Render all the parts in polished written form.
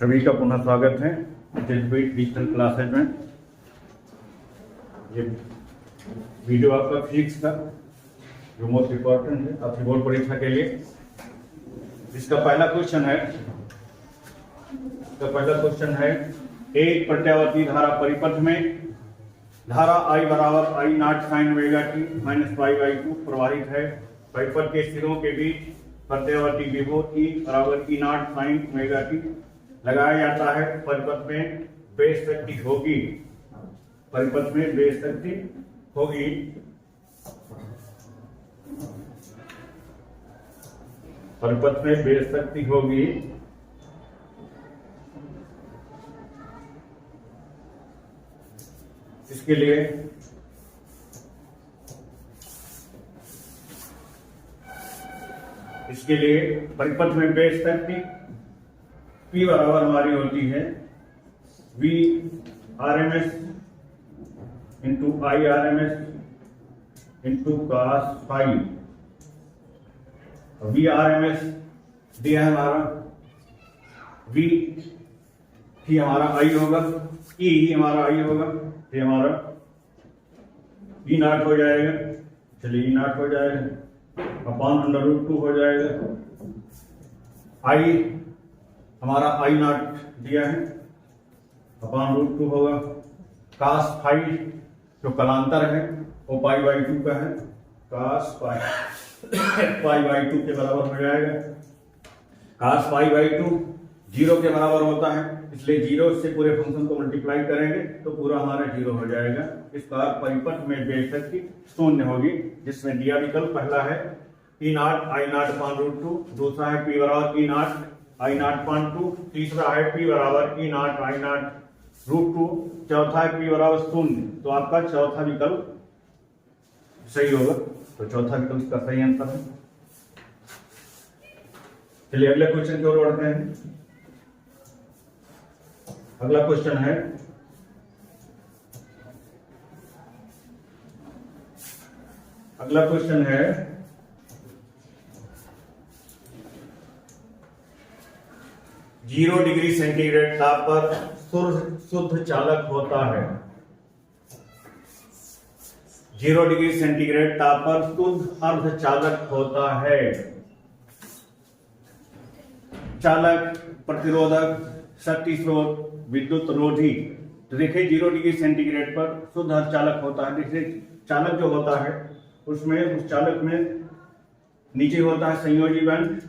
सभी का पुनः स्वागत है डिजिटल क्लासेज में। ये वीडियो आपका फिजिक्स का जो मोस्ट इम्पोर्टेंट है आपकी बोर्ड परीक्षा के लिए। इसका पहला क्वेश्चन है एक प्रत्यावर्ती धारा परिपथ में धारा I बराबर I not sine omega T minus pi by 2 प्रवाहित है। परिपथ के सिरों के बीच प्रत्यावर्ती विभव E बराबर E not sine omega T लगाया जाता है। परिपथ में बेस शक्ति होगी परिपथ में बेस शक्ति होगी परिपथ में बेस शक्ति होगी इसके लिए परिपथ में बेस शक्ति P बराबर हमारी होती है V RMS into I RMS into cos phi। V RMS दिया है हमारा, V ही हमारा I होगा, E ही हमारा I होगा, ये हमारा E नॉट हो जाएगा। चलिए E नॉट हो जाएगा अपॉन अंडर रूट 2 हो जाएगा। I हमारा I नॉट दिया है अपॉन रूट 2 होगा। cos phi जो कलांतर है वो पाई बाई 2 का है, cos phi पाई बाई 2 के बराबर हो जाएगा। cos पाई बाई 2 जीरो के बराबर होता है, इसलिए जीरो से पूरे फंक्शन को मल्टीप्लाई करेंगे तो पूरा हमारा जीरो हो जाएगा। इस बार परिपथ में बेस शक्ति शून्य होगी, जिसमें दिया विकल्प पहला है E naught I naught upon root 2, दूसरा है P बराबर E naught I naught upon 2, तीसरा है P बराबर E naught I naught root 2, चौथा है P बराबर शून्य। तो आपका चौथा विकल्प सही होगा, तो चौथा विकल्प का सही आंसर है। चलिए अगले क्वेश्चन की ओर बढ़ते हैं। अगला क्वेश्चन है 0 डिग्री सेंटीग्रेड ताप पर शुद्ध चालक होता है। 0 डिग्री सेंटीग्रेड ताप पर शुद्ध अर्धचालक होता है। चालक, प्रतिरोधक, शक्ति स्रोत, विद्युत रोधी। तो देखिए 0 डिग्री सेंटीग्रेड पर शुद्ध अर्धचालक होता है। देखिए चालक जो होता है उसमें उस चालक में नीचे होता है संयोजी बंध,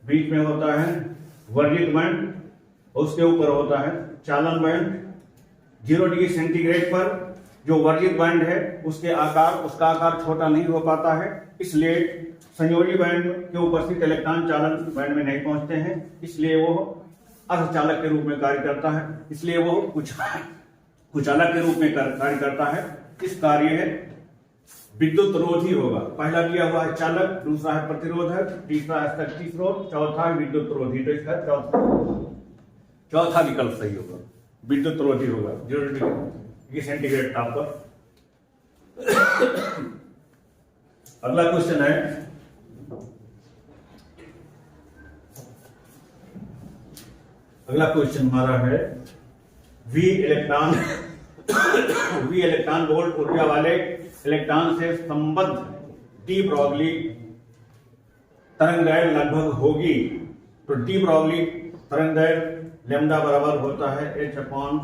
बीच में होता है वर्जित बंध, उसके ऊपर होता है चालन बंध। 0 डिग्री सेंटीग्रेड पर जो वर्जित बंध है उसका आकार छोटा नहीं हो पाता है, इसलिए संयोजी बैंड के उपस्थित इलेक्ट्रॉन चालन बैंड में नहीं पहुंचते हैं, इसलिए वो अर्धचालक के रूप में कार्य करता है, इसलिए वो कुचालक के रूप में कार्य करता है। इस कार्य है विद्युत रोधी होगा। पहला दिया हुआ है चालक, दूसरा है प्रतिरोधक, तीसरा है शक्ति स्रोत, चौथा है विद्युत रोधी। तो इसका चौथा विकल्प सही होगा, विद्युत रोधी होगा 0 डिग्री सेंटीग्रेड ताप पर। अगला क्वेश्चन है हमारा है V इलेक्ट्रॉन वोल्ट ऊर्जा वाले इलेक्ट्रॉन से संबद्ध डी ब्रॉगली तरंगदैर्घ्य लगभग होगी। तो डी ब्रॉगली तरंगदैर्घ्य लैम्डा बराबर होता है H अपॉन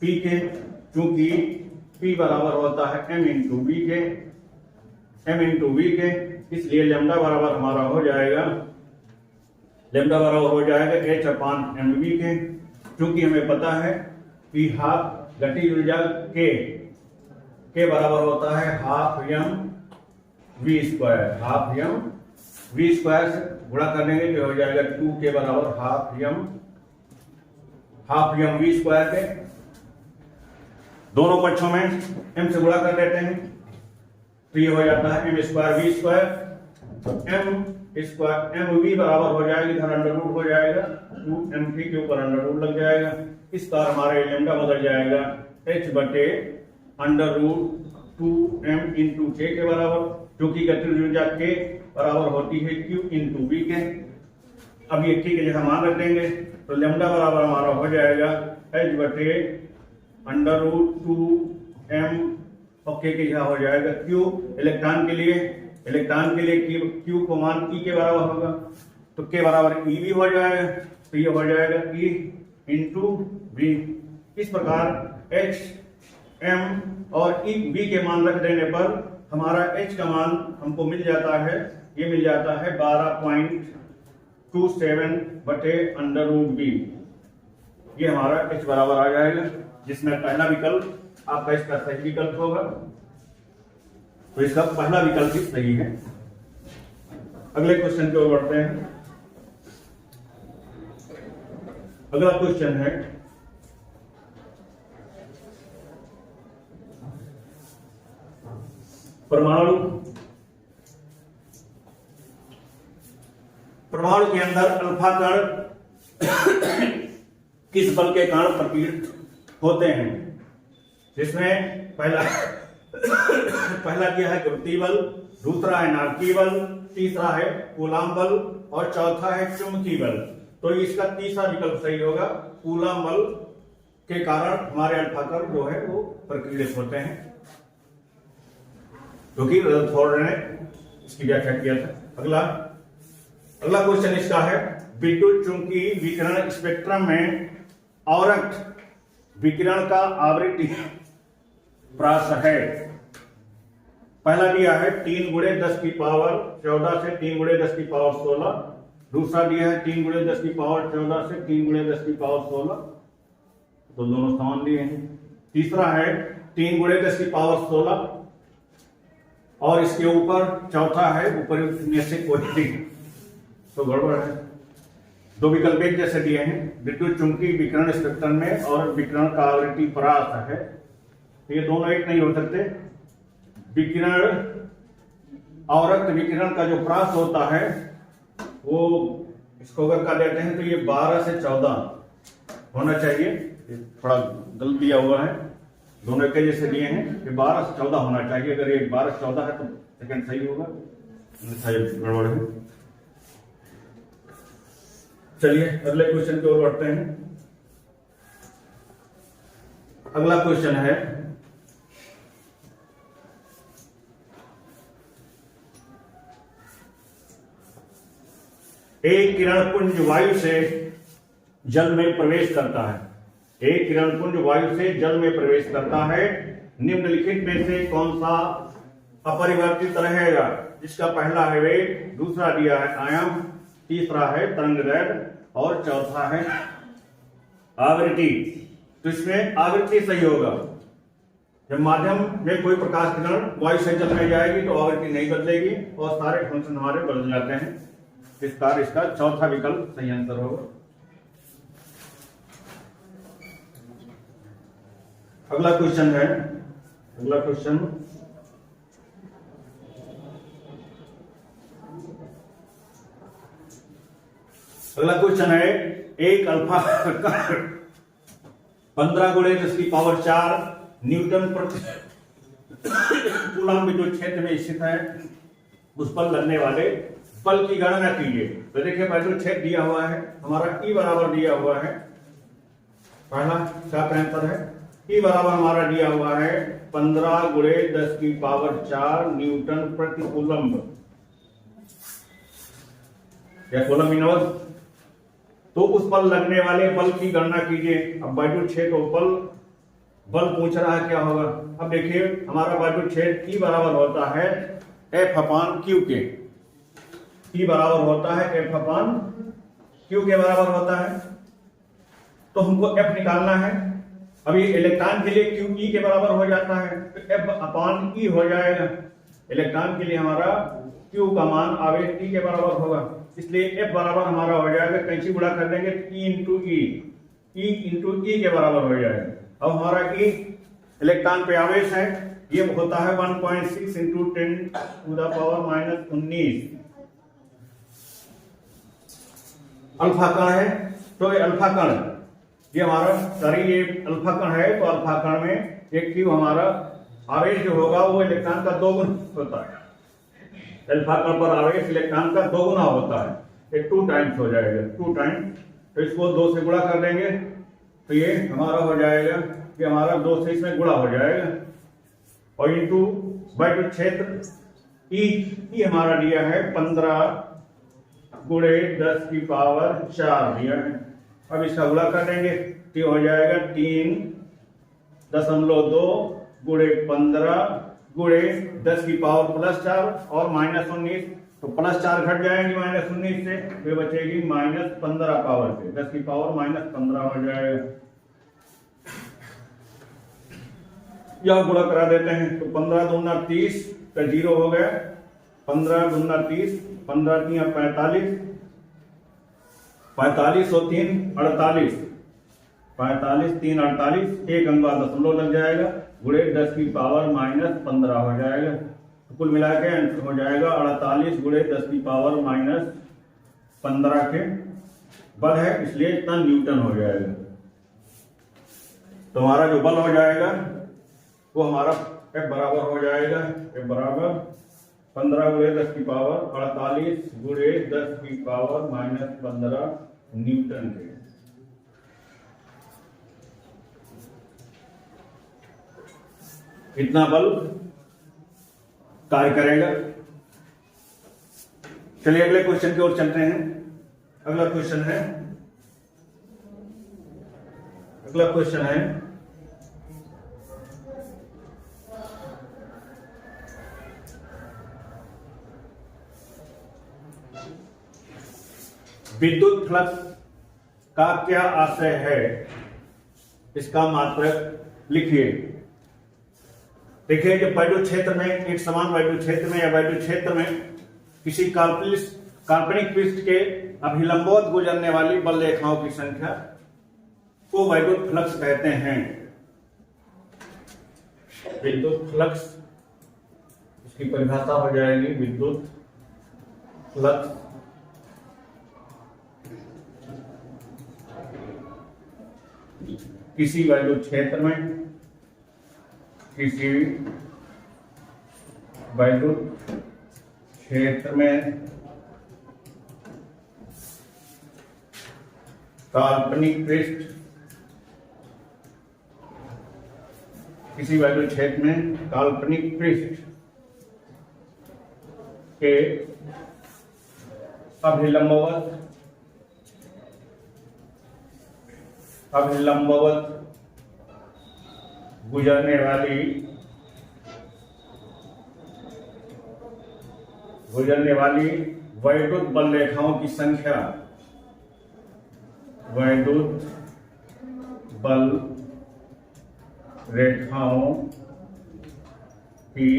P के, क्योंकि P बराबर होता है M इंटू V के, इसलिए लैम्डा बराबर हमारा हो जाएगा H अपॉन MV के। क्योंकि हमें पता है कि हाफ गतिज ऊर्जा के बराबर होता है हाफ m v स्क्वायर से गुणा करने के लिए हो जाएगा 2 के बराबर हाफ m v स्क्वायर के। दोनों पक्षों में m से गुणा कर देते हैं तो ये हो जाता है m square v square. m v बराबर हो जाएगी, इधर अंडर रूट हो जाएगा, 2m3 के ऊपर अंडर रूट लग जाएगा। इस बार हमारा लैम्डा बदल जाएगा h बटे under root 2m into k के बराबर, जो कि गतिज ऊर्जा k बराबर होती है Q इंटू V के। अब ये k की जगह मान रख देंगे तो लैम्डा बराबर हमारा हो जाएगा h/√2m ओके के यहाँ हो जाएगा क्यू। इलेक्ट्रॉन के लिए क्यू को मान ई के बराबर होगा, तो के बराबर ई भी हो जाएगा, तो ये हो जाएगा ई इंटू वी। इस प्रकार एच एम और ई बी के मान रख देने पर हमारा एच का मान हमको मिल जाता है, ये मिल जाता है 12.27/√b। ये हमारा एच बराबर आ जाएगा, जिसमें पहला विकल्प आपका इसका सही विकल्प होगा, तो इसका पहला विकल्प ही सही है। अगले क्वेश्चन की ओर बढ़ते हैं। अगला क्वेश्चन है परमाणु के अंदर अल्फा कण किस बल के कारण प्रकीर्णित होते हैं, जिसमें पहला क्या है गुरुत्वीय बल, दूसरा है नाभिकीय बल, तीसरा है कूलाम बल और चौथा है चुंबकीय बल। तो इसका तीसरा विकल्प सही होगा, कूलाम बल के कारण हमारे अल्फा कण जो है वो प्रकीर्णित होते हैं, क्योंकि रदरफोर्ड ने इसकी व्याख्या किया था। अगला क्वेश्चन इसका है विद्युत चुंबकीय विकिरण स्पेक्ट्रम में औरक्त विकिरण का आवृत्ति प्रास है। पहला दिया है 3×10⁻14 से 3×10⁻16, दूसरा दिया है 3×10⁻14 से 3×10⁻16, तो दोनों समान दिए हैं। तीसरा है 3×10⁻16 और इसके ऊपर चौथा है ऊपर में से कोई नहीं, तो गड़बड़ है। दो विकल्प एक जैसे दिए हैं, विद्युत चुंबकीय विकिरण स्पेक्ट्रम में और विकिरण का आवृत्ति परास है, ये दोनों एक नहीं हो सकते। विकिरण औरक्त विकिरण का जो परास होता है वो इसको अगर कर देते हैं तो ये 12 से 14 होना चाहिए, थोड़ा गलत दिया हुआ है, दोनों के जैसे दिए हैं, ये 12 से 14 होना चाहिए। अगर ये 12 से 14 है तो सेकंड सही होगा, गड़बड़ है। चलिए अगले क्वेश्चन की ओर बढ़ते हैं। अगला क्वेश्चन है एक किरण पुंज वायु से जल में प्रवेश करता है। एक किरण पुंज वायु से जल में प्रवेश करता है, निम्नलिखित में से कौन सा अपरिवर्तित रहेगा, जिसका पहला है वेग, दूसरा दिया है आयाम, तीसरा है तरंगदैर्घ्य और चौथा है आवृत्ति। तो इसमें आवृत्ति सही होगा। जब माध्यम में कोई प्रकाश किरण वायु से जल में जाएगी तो आवृत्ति नहीं बदलेगी और सारे फंक्शन हमारे बदल जाते हैं। इस प्रकार इसका चौथा विकल्प सही आंसर होगा। अगला क्वेश्चन है एक अल्फा 15×10⁴ न्यूटन प्रति कूलम विद्युत क्षेत्र में स्थित है, उस पर लगने वाले बल की गणना कीजिए। तो देखिए विद्युत क्षेत्र दिया हुआ है, हमारा ई बराबर दिया हुआ है, पहला शॉर्ट आंसर है। ई बराबर हमारा दिया हुआ है 15×10⁴ न्यूटन प्रति कूलम या कूलम इनवर्स। तो उस पर लगने वाले बल की गणना कीजिए। अब विद्युत क्षेत्र बल पूछ रहा है क्या होगा। अब देखिए हमारा विद्युत क्षेत्र ई बराबर होता है F/Q के, ई बराबर होता है F/Q के बराबर होता है। तो हमको F निकालना है। अभी इलेक्ट्रॉन के लिए Q E के बराबर हो जाता है, तो F/E हो जाएगा। इलेक्ट्रॉन के लिए हमारा Q का मान आवेश T के बराबर होगा, इसलिए F बराबर हमारा हो जाएगा, कैंची गुणा कर देंगे E इंटू E के बराबर हो जाएगा। अब हमारा E इलेक्ट्रॉन पे आवेश है, ये होता है 1.6 × 10⁻⁻19 अल्फा कण है। तो ये अल्फा कण ये हमारा ये अल्फा कण है, तो अल्फा कण में एक Q हमारा आवेश जो होगा वो इलेक्ट्रॉन का 2 गुना होता है। अल्फा कण पर आवेश इलेक्ट्रॉन का 2 गुना होता है, ये 2 टाइम्स हो जाएगा, 2 टाइम्स तो इसको 2 से गुणा कर देंगे तो ये हमारा हो जाएगा, ये हमारा 2 से इसमें गुणा हो जाएगा और इंटू वैद्युत क्षेत्र ई हमारा दिया है 15 गुणे 10 की पावर 4 दिया है। अब इसका गुणा कर देंगे तो हो जाएगा 3.2 गुणे 15 गुणे 10 की पावर +4 और -19, तो +4 घट जाएंगे -19 से, तो बचेगी -15 पावर से, 10 की पावर -15 हो जाएगा। यह गुणा करा देते हैं तो 15 दूना 30 का 0 हो गया, 15 दूना 30, 15 3 45, 45 और 3 48, 45 3 48, एक अंक बाद दशमलव लग जाएगा, गुणे 10 की पावर -15 हो जाएगा। तो कुल मिला के आंसर हो जाएगा 48 गुणे 10 की पावर -15 के बल है, इसलिए इतना न्यूटन हो जाएगा। तो हमारा जो बल हो जाएगा वो हमारा F बराबर हो जाएगा, F बराबर 15 गुणे 10 की पावर 48 गुणे 10 की पावर -15 न्यूटन के। इतना बल कार्य करेगा। चलिए अगले क्वेश्चन की ओर चलते हैं। अगला क्वेश्चन है विद्युत फ्लक्स का क्या आशय है, इसका मात्रक लिखिए। देखिए जब वैद्युत क्षेत्र में, एक समान वैद्युत क्षेत्र में या वैद्युत क्षेत्र में किसी काल्पनिक पृष्ठ के अभिलंबवत गुजरने वाली बल रेखाओं की संख्या को वैद्युत फ्लक्स कहते हैं। विद्युत फ्लक्स, इसकी परिभाषा हो जाएगी विद्युत फ्लक्स किसी वैद्युत क्षेत्र में, किसी वैद्युत क्षेत्र में काल्पनिक पृष्ठ, किसी वैद्युत क्षेत्र में काल्पनिक पृष्ठ के अभिलंबवत गुजरने वाली वैद्युत बल रेखाओं की संख्या, वैद्युत बल रेखाओं की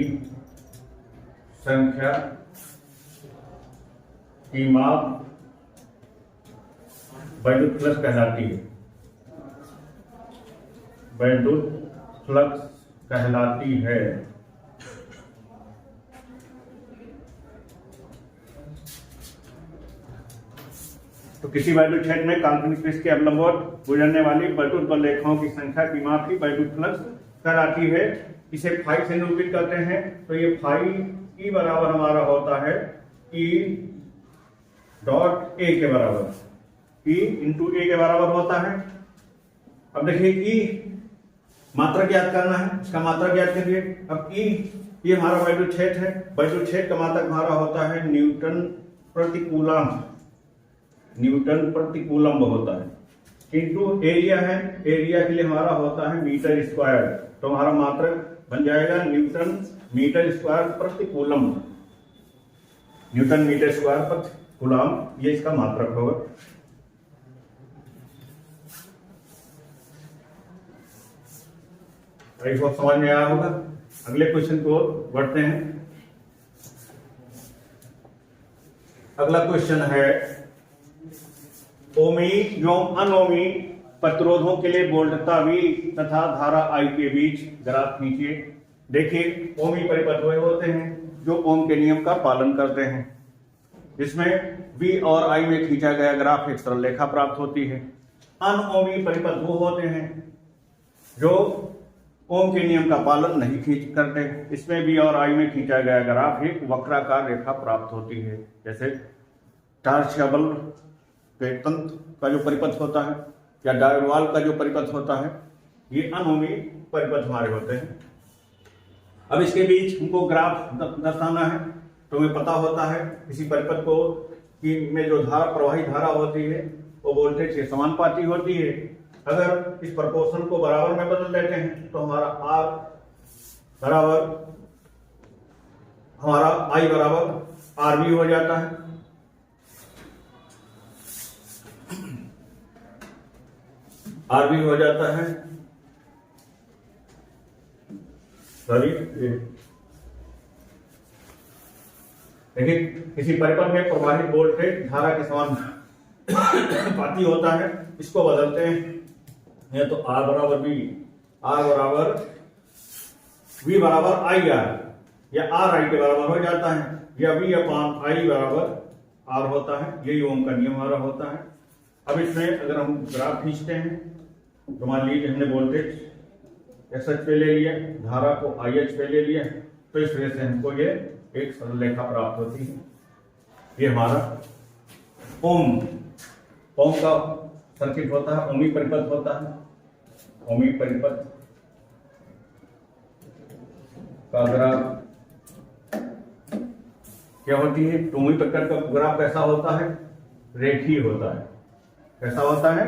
संख्या की माप वैद्युत फ्लक्स कहलाती है। वैद्युत फ्लक्स कहलाती है। तो किसी वैद्युत क्षेत्र में काल्पनिक पृष्ठ के अभिलंबवत गुजरने वाली वैद्युत बल रेखाओं की संख्या की माप ही वैद्युत फ्लक्स कहलाती है। इसे फाई से निरूपित करते हैं तो ये फाई ई बराबर हमारा होता है ई डॉट ए के बराबर, ई इंटू ए के बराबर होता है। अब देखिए ई मात्रक याद करना है, इसका मात्रक याद करिए। अब ई ये हमारा वैद्युत क्षेत्र है, वैद्युत क्षेत्र का मात्रक हमारा होता है न्यूटन प्रति कूलम्ब, न्यूटन प्रति कूलम्ब होता है, किंतु एरिया है, एरिया के लिए हमारा होता है मीटर स्क्वायर। तो हमारा मात्रक बन जाएगा न्यूटन मीटर स्क्वायर प्रति कूलम्ब, न्यूटन मीटर स्क्वायर प्रति कूलम्ब, ये इसका मात्रक होगा। बहुत समझ में आया होगा। अगले क्वेश्चन को बढ़ते हैं। अगला क्वेश्चन है ओमी एवं अनोमी प्रतिरोधों के लिए वोल्टता V तथा धारा I के बीच ग्राफ खींचिए। देखिए ओमी परिपथ वे होते हैं जो ओम के नियम का पालन करते हैं। इसमें V और I में खींचा गया ग्राफ एक सरल रेखा प्राप्त होती है। अनओमी परिपथ वो होते हैं जो ओम के नियम का पालन नहीं खींच करते। इसमें V और I में खींचा गया ग्राफ एक वक्राकार रेखा प्राप्त होती है। जैसे टार्च का बल्ब के तंत्र का जो परिपथ होता है या डायवाल का जो परिपथ होता है, ये अनोमी परिपथ हमारे होते हैं। अब इसके बीच हमको ग्राफ दर्शाना है, तो हमें पता होता है किसी परिपथ को कि में जो धारा प्रवाही धारा होती है वो वोल्टेज के समानुपाती होती है। अगर इस प्रोपोर्शन को बराबर में बदल देते हैं तो हमारा I बराबर RV हो जाता है। RV हो जाता है, सॉरी देखिए किसी परिपथ में प्रवाहित वोल्टेज धारा के समानुपाती होता है, इसको बदलते हैं या तो R बराबर V, R बराबर V बराबर IR या RI के बराबर हो जाता है, या V अपान I बराबर R होता है। यही ओम का नियम हमारा होता है। अब इसमें अगर हम ग्राफ खींचते हैं तो मान लीजिए हमने वोल्टेज SH पे ले लिया, धारा को IH पे ले लिया, तो इस वजह से हमको ये एक सरल रेखा प्राप्त होती है। ये हमारा ओम का सर्किट होता है, ओमी परिपथ होता है। ओमी परिपथ का ग्राफ क्या होती है? ओमी परिपथ का ग्राफ कैसा होता है? रेखीय होता है। कैसा होता है?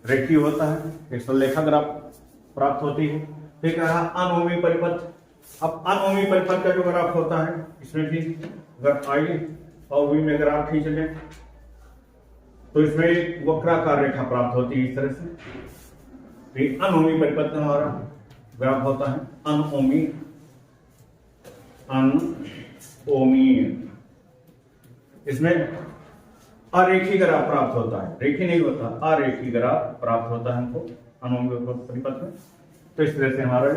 रेखीय होता है। एक सरल रेखा ग्राफ प्राप्त होती है। फिर कहा अनोमी परिपथ। अब अनोमी परिपथ का जो ग्राफ होता है, इसमें भी अगर I और V में ग्राफ खींच लें तो इसमें वक्राकार रेखा प्राप्त होती है इस तरह से। अनोमी परिपथ का हमारा ग्राफ होता है अनओमी। इसमें अरेखीय ग्राफ प्राप्त होता है, रेखीय नहीं होता, अरेखीय ग्राफ प्राप्त होता है हमको अनोमी परिपथ में। तो इस तरह से हमारे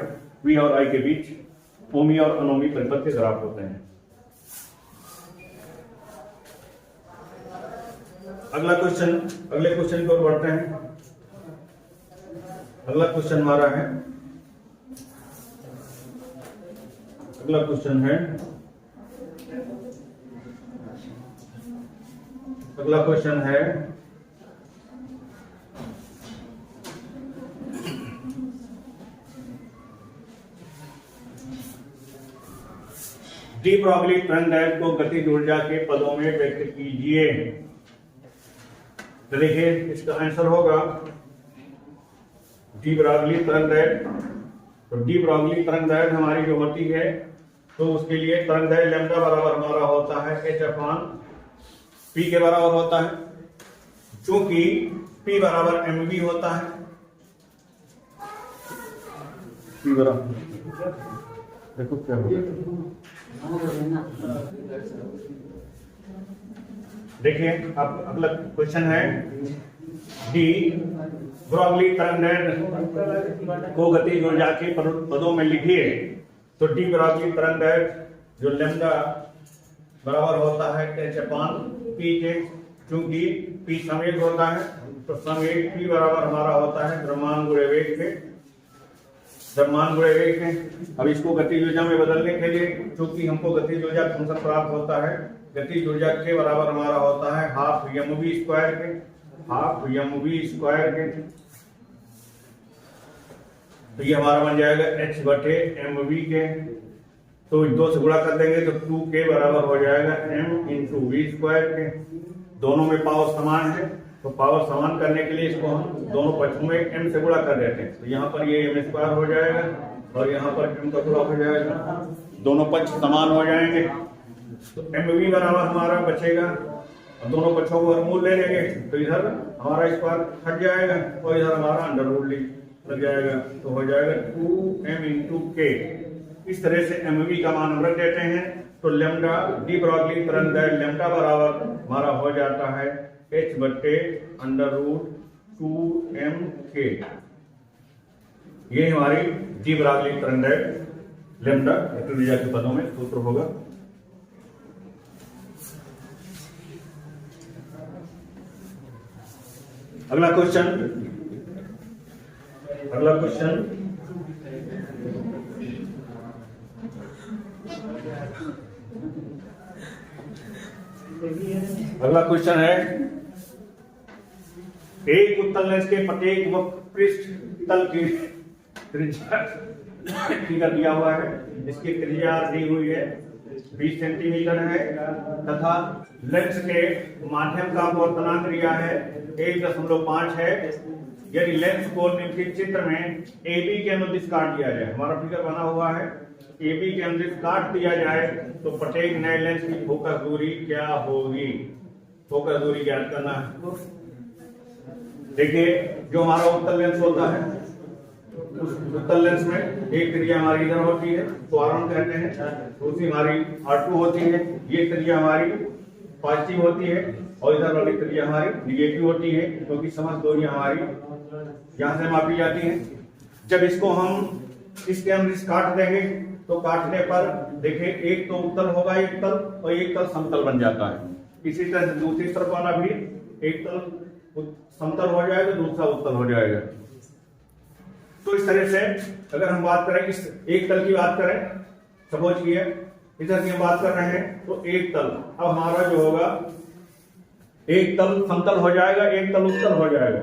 V और I के बीच ओमी और अनोमी परिपथ के ग्राफ होते हैं। अगले क्वेश्चन की ओर बढ़ते हैं। अगला क्वेश्चन हमारा है, अगला क्वेश्चन है डी ब्रॉगली तरंगदैर्घ्य को गतिज ऊर्जा के पदों में व्यक्त कीजिए। तो देखिए इसका आंसर होगा डी ब्रॉगली तरंगदैर्घ्य। तो डी ब्रॉगली तरंगदैर्घ्य हमारी जो होती है, तो उसके लिए तरंगदैर्घ्य लैम्डा बराबर हमारा होता है H अपान P के बराबर होता है, क्योंकि P बराबर mv होता है। P बराबर देखो क्या होगा, देखिए अब अगला क्वेश्चन है डी ब्रॉगली तरंगदैर्घ्य को गतिज ऊर्जा के पदों में लिखिए। तो डी ब्रॉगली तरंगदैर्घ्य जो लैम्डा बराबर होता है H अपान P के, क्योंकि P संवेग होता है, तो संवेग P बराबर हमारा होता है द्रव्यमान गुणे वेग के। अब इसको गतिज ऊर्जा में बदलने के लिए, क्योंकि हमको गतिज ऊर्जा फंक्शन प्राप्त होता है, गतिज ऊर्जा के बराबर हमारा होता है हाफ mv स्क्वायर के। तो ये हमारा बन जाएगा h बटे mv के। तो 2 से गुणा कर देंगे तो 2k बराबर हो जाएगा m इंटू वी स्क्वायर के। दोनों में पावर समान है, तो पावर समान करने के लिए इसको हम दोनों पक्षों में m से गुणा कर देते हैं। तो यहाँ पर ये m स्क्वायर हो जाएगा और यहाँ पर m का गुणा हो जाएगा, दोनों पक्ष समान हो जाएंगे। तो mv बराबर हमारा बचेगा, और दोनों पक्षों को वर्गमूल ले लेंगे तो इधर हमारा स्क्वायर हट जाएगा और इधर हमारा अंडर रूट लग जाएगा, तो हो जाएगा 2m इंटू k। इस तरह से mv का मान हम रख देते हैं। तो लैम्डा डी ब्रॉगली तरंगदैर्घ्य लैम्डा बराबर हमारा हो जाता है h बटे अंडर रूट 2mk। ये हमारी डी ब्रॉगली तरंगदैर्घ्य लैम्डा गतिज ऊर्जा के पदों में सूत्र होगा। अगला क्वेश्चन है एक उत्तल लेंस के प्रत्येक वक्र पृष्ठ तल की त्रिज्या फिगर दिया हुआ है। इसकी त्रिज्या दी हुई है 20 सेंटीमीटर है तथा लेंस के माध्यम का अपवर्तनांक दिया है 1.5 है। यदि लेंस को निम्नलिखित चित्र में AB के अनुदिश काट दिया जाए, हमारा फिगर बना हुआ है, AB के अनुदिश काट दिया जाए तो प्रत्येक नए लेंस की फोकस दूरी क्या होगी? फोकस दूरी ज्ञात करना है। देखिए, जो हमारा उत्तल लेंस होता है, उस उत्तल लेंस में एक त्रिज्या हमारी इधर होती है तो R1 कहते हैं, दूसरी हमारी R2 होती है, ये त्रिज्या हमारी पॉजिटिव होती है और इधर वाली त्रिज्या हमारी निगेटिव होती है, क्योंकि समस्त दूरियां हमारी यहां से मापी जाती हैं। जब इसको हम इसके अनुदिश काट देंगे तो काटने पर देखिए एक तो उत्तल होगा एक तल और एक तल समतल बन जाता है। इसी तरह से दूसरी तरफ वाला भी एक तल समतल हो जाएगा, दूसरा उत्तल हो जाएगा। तो इस तरह से अगर हम बात करें, इस एक तल की बात करें, सपोज किए इधर की हम बात कर रहे हैं तो एक तल, अब हमारा जो होगा एक तल समतल हो जाएगा, एक तल उत्तल हो जाएगा।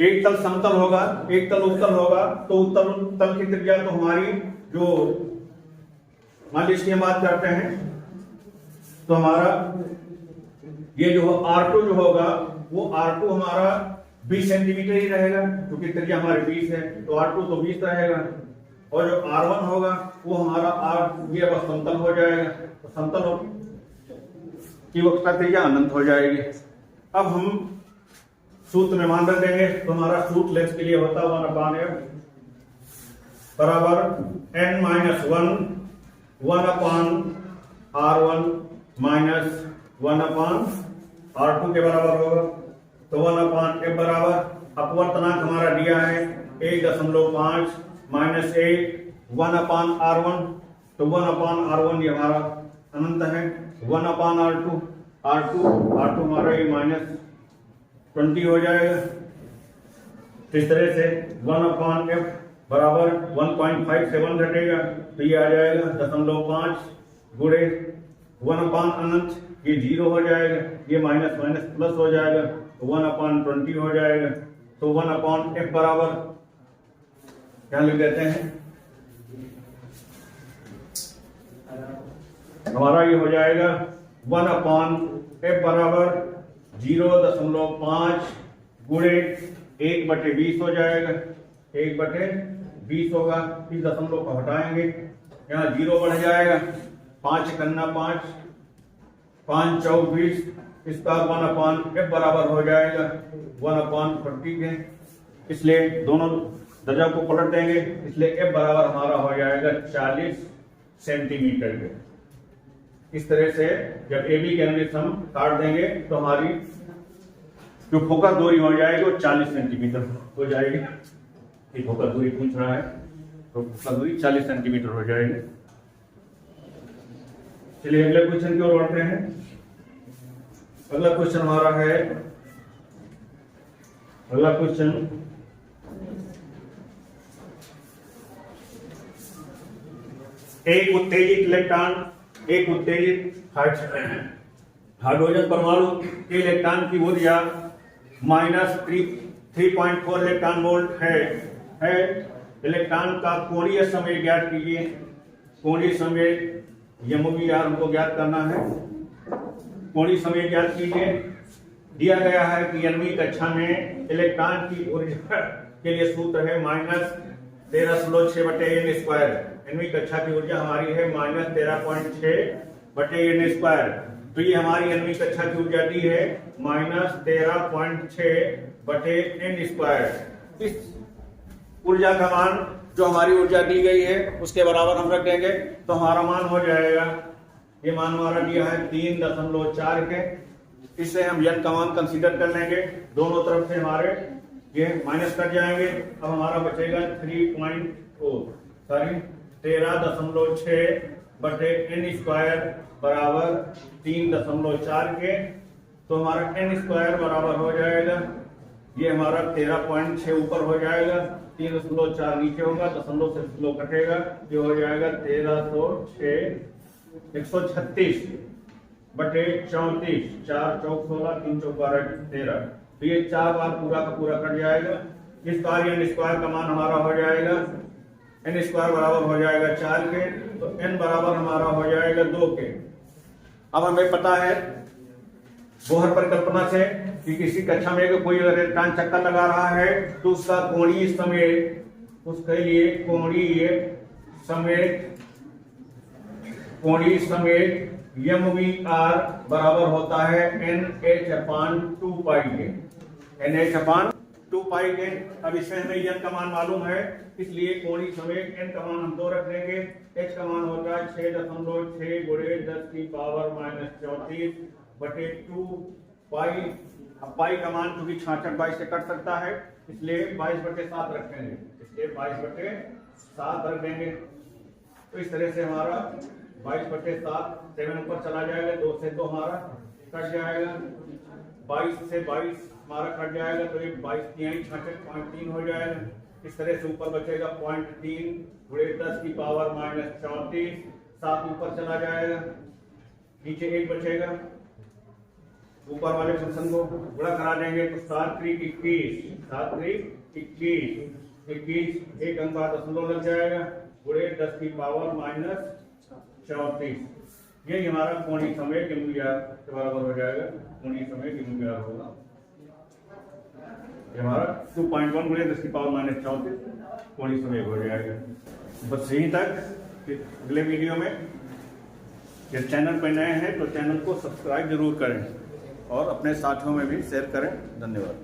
एक तल समतल होगा, एक तल उत्तल होगा, तो उत्तल तल की त्रिज्या तो हमारी जो मान लीजिए इसकी हम बात करते हैं तो हमारा ये जो R2 जो होगा वो R2 हमारा 20 सेंटीमीटर ही रहेगा, क्योंकि त्रिज्या हमारी 20 है तो R2 तो 20 रहेगा। और जो R1 होगा वो हमारा ये बस समतल हो जाएगा, तो समतल की वक्र त्रिज्या अनंत हो जाएगी। अब हम सूत्र में मान रख देंगे तो हमारा सूत्र लेंस के लिए होता है 1/f बराबर n-1 1/R1 माइनस 1/R2 के बराबर होगा। तो 1/f बराबर अपवर्तनांक हमारा दिया है 1.5 माइनस 1/R1, तो 1/R1 ये हमारा अनंत है। 1/R2 R2 हमारा ये -20 हो जाएगा। इस तरह से 1/f बराबर 1.57 घटेगा तो ये आ जाएगा 0.5 गुणे 1/अनंत, ये 0 हो जाएगा, ये माइनस माइनस प्लस हो जाएगा तो 1/20 हो जाएगा। तो 1/f बराबर क्या लिख देते हैं, हमारा ये हो जाएगा 1/f बराबर 0.5 गुणे 1/20 हो जाएगा, 1/20 होगा। इस दशमलव को हटाएंगे, यहाँ 0 बढ़ जाएगा, 5 कन्ना 5, 5 चौक 20, इसका 1/f बराबर हो जाएगा 1/40 के। इसलिए दोनों दर्जा को पलट देंगे, इसलिए f बराबर हमारा हो जाएगा 40 सेंटीमीटर के। इस तरह से जब AB के अनुदिश हम काट देंगे तो हमारी जो फोकस दूरी हो जाएगी वो 40 सेंटीमीटर हो जाएगी। ये फोकस दूरी पूछ रहा है तो फोकस दूरी 40 सेंटीमीटर हो जाएगी। चलिए अगले क्वेश्चन की ओर बढ़ते हैं। अगला क्वेश्चन हमारा है, अगला क्वेश्चन एक उत्तेजित हाइड्रोजन परमाणु के इलेक्ट्रॉन की ऊर्जा -3.4 इलेक्ट्रॉन वोल्ट है। इलेक्ट्रॉन का कोणीय समय ज्ञात कीजिए। कोणीय समय यमोमीआर हमको ज्ञात करना है। कोणीय समय ज्ञात कीजिए। दिया गया है कि 11वीं कक्षा में इलेक्ट्रॉन की ऊर्जा के लिए सूत्र है -13.6/n²। 11वीं कक्षा की ऊर्जा हमारी है -13.6/n²। तो ये हमारी 11वीं कक्षा की ऊर्जा दी है -13.6/n²। इस ऊर्जा का मान जो हमारी ऊर्जा दी गई है उसके बराबर हम रख देंगे तो हमारा मान हो जाएगा, ये मान हमारा दिया है 3.4 के। इससे हम n का मान कंसीडर कर लेंगे, दोनों तरफ से हमारे ये माइनस कर जाएंगे। अब हमारा बचेगा 13.6/n² बराबर 3.4 के। तो हमारा n² बराबर हो जाएगा, ये हमारा 13.6 ऊपर हो जाएगा, 3.4 नीचे होगा, दशमलव से किलो कटेगा, ये हो जाएगा 1306 136 बटे 34, 4 चौक 16, 3 चौक 12, 13। तो ये 4 बार पूरा का पूरा कट जाएगा। इस बार एन स्क्वायर का मान हमारा हो जाएगा, एन स्क्वायर बराबर हो जाएगा 4 के, तो एन बराबर हमारा हो जाएगा 2 के। अब हमें पता है बोहर परिकल्पना से कि किसी कक्षा में अगर कोई इलेक्ट्रॉन चक्कर लगा रहा है तो उसका कोणीय समेत, उसके लिए कोणीय समेत MVR बराबर होता है NH/2 के, NH/2 के। अब इसमें हमें n का मान मालूम है, इसलिए कोणीय समेत n का मान हम 2 रख देंगे। h का मान होता है 6.6 गुणे 10 की पावर -34 बटे 2 पाई। अब पाई का मान क्योंकि 66 22 से कट सकता है, इसलिए 22/7 रखेंगे, इसलिए 22/7 रख देंगे। तो इस तरह से हमारा 22/7 7 ऊपर चला जाएगा, 2 से 2 हमारा कट जाएगा, 22 से 22 हमारा कट जाएगा, तो ये 22 66.3 हो जाएगा। इस तरह से ऊपर बचेगा 0.3 गुणे 10 की पावर -34, 7 ऊपर चला जाएगा, नीचे 1 बचेगा। ऊपर वाले फंक्शन को गुणा करा देंगे तो 7 3 21, 7 3 21, 1 अंक का दशमलव लग जाएगा, गुणे 10 की पावर -34। यही हमारा कोणीय समेत MVR के बराबर हो जाएगा, कोणीय समेत MVR होगा। ये हमारा 2.1 गुणे 10 की पावर -34 कोणीय समेत हो जाएगा। बस यहीं तक। अगले वीडियो में, यदि चैनल पर नए हैं तो चैनल को सब्सक्राइब जरूर करें और अपने साथियों में भी शेयर करें। धन्यवाद।